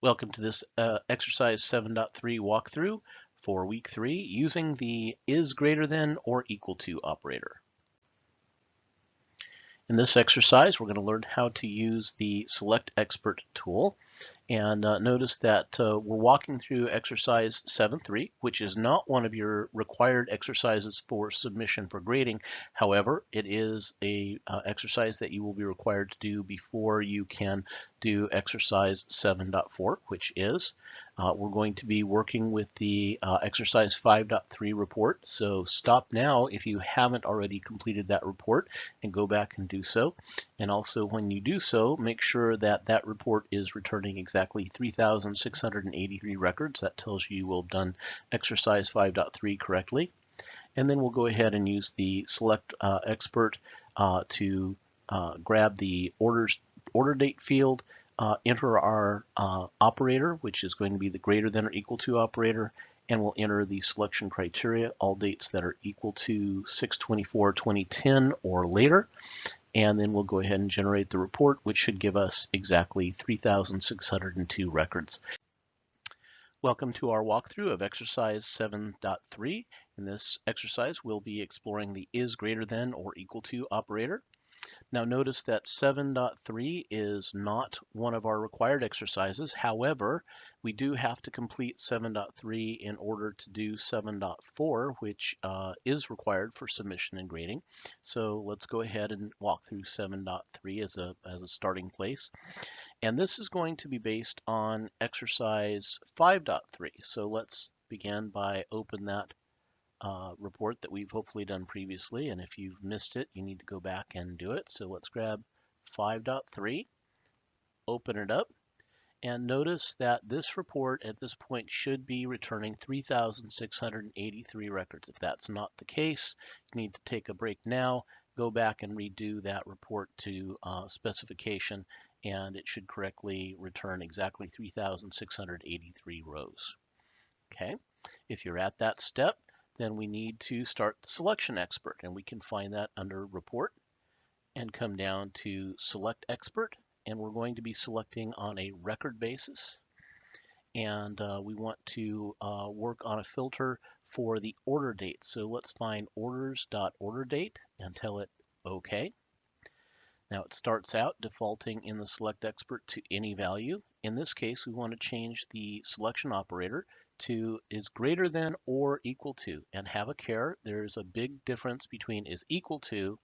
Welcome to this exercise 7.3 walkthrough for week 3 using the is greater than or equal to operator. In this exercise, we're going to learn how to use the Select Expert tool. And notice that we're walking through exercise 7.3, which is not one of your required exercises for submission for grading. However, it is a exercise that you will be required to do before you can do exercise 7.4, which is we're going to be working with the exercise 5.3 report. So stop now if you haven't already completed that report and go back and do so. And also when you do so, make sure that that report is returning exactly 3,683 records. That tells you will have done exercise 5.3 correctly. And then we'll go ahead and use the select expert to grab the order date field, enter our operator, which is going to be the greater than or equal to operator, and we'll enter the selection criteria, all dates that are equal to 6/24/2010 or later. And then we'll go ahead and generate the report, which should give us exactly 3,602 records. Welcome to our walkthrough of exercise 7.3. In this exercise, we'll be exploring the is greater than or equal to operator. Now notice that 7.3 is not one of our required exercises. However, we do have to complete 7.3 in order to do 7.4, which is required for submission and grading. So let's go ahead and walk through 7.3 as a starting place. And this is going to be based on exercise 5.3. So let's begin by open that report that we've hopefully done previously. And if you've missed it, you need to go back and do it. So let's grab 5.3, open it up, and notice that this report at this point should be returning 3,683 records. If that's not the case, you need to take a break now, go back and redo that report to specification, and it should correctly return exactly 3,683 rows. Okay, if you're at that step, then we need to start the selection expert, and we can find that under report and come down to select expert, and we're going to be selecting on a record basis, and we want to work on a filter for the order date. So let's find orders.orderDate and tell it OK. Now it starts out defaulting in the select expert to any value. In this case, we want to change the selection operator to is greater than or equal to, and have a care. There's a big difference between is equal to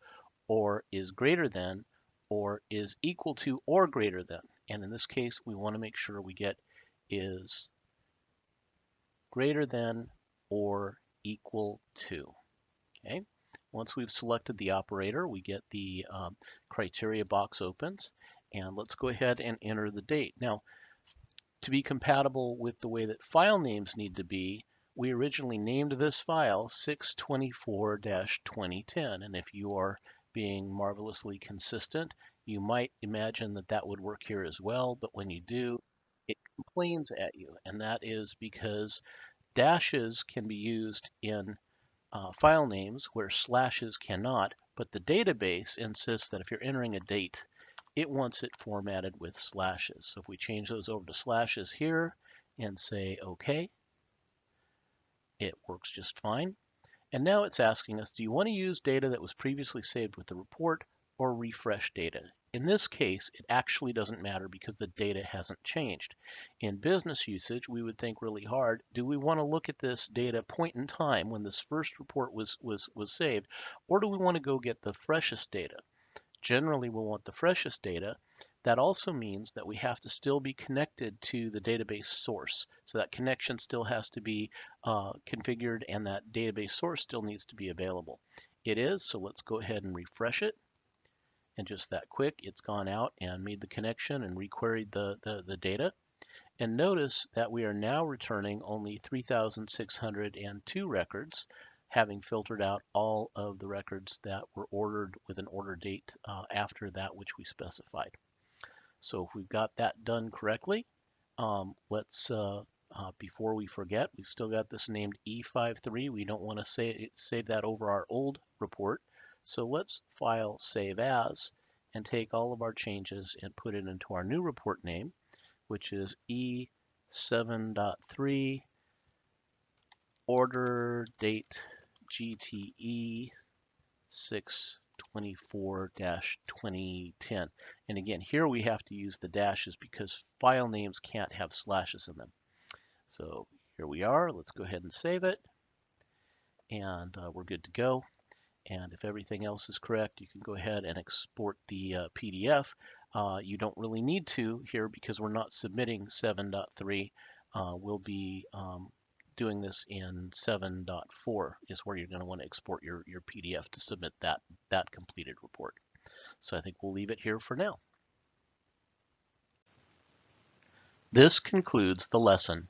or is greater than or is equal to or greater than. And in this case, we want to make sure we get is greater than or equal to. Okay. Once we've selected the operator, we get the criteria box opens, and let's go ahead and enter the date. Now, to be compatible with the way that file names need to be, we originally named this file 624-2010, and if you are being marvelously consistent, you might imagine that that would work here as well, but when you do, it complains at you, and that is because dashes can be used in file names where slashes cannot, but the database insists that if you're entering a date, it wants it formatted with slashes. So if we change those over to slashes here and say OK, it works just fine. And now it's asking us, do you want to use data that was previously saved with the report or refresh data? In this case, it actually doesn't matter because the data hasn't changed. In business usage, we would think really hard, do we want to look at this data point in time when this first report was saved, or do we want to go get the freshest data? Generally, we'll want the freshest data. That also means that we have to still be connected to the database source. So that connection still has to be configured, and that database source still needs to be available. It is, so let's go ahead and refresh it. And just that quick, it's gone out and made the connection and requeried the data. And notice that we are now returning only 3,602 records, having filtered out all of the records that were ordered with an order date after that which we specified. So if we've got that done correctly, let's, before we forget, we've still got this named E53. We don't want to save that over our old report. So let's file save as and take all of our changes and put it into our new report name, which is E7.3 order date GTE 624-2010. And again, here we have to use the dashes because file names can't have slashes in them. So here we are. Let's go ahead and save it. And we're good to go. And if everything else is correct, you can go ahead and export the PDF. You don't really need to here because we're not submitting 7.3. We'll be doing this in 7.4 is where you're going to want to export your PDF to submit that completed report. So I think we'll leave it here for now. This concludes the lesson.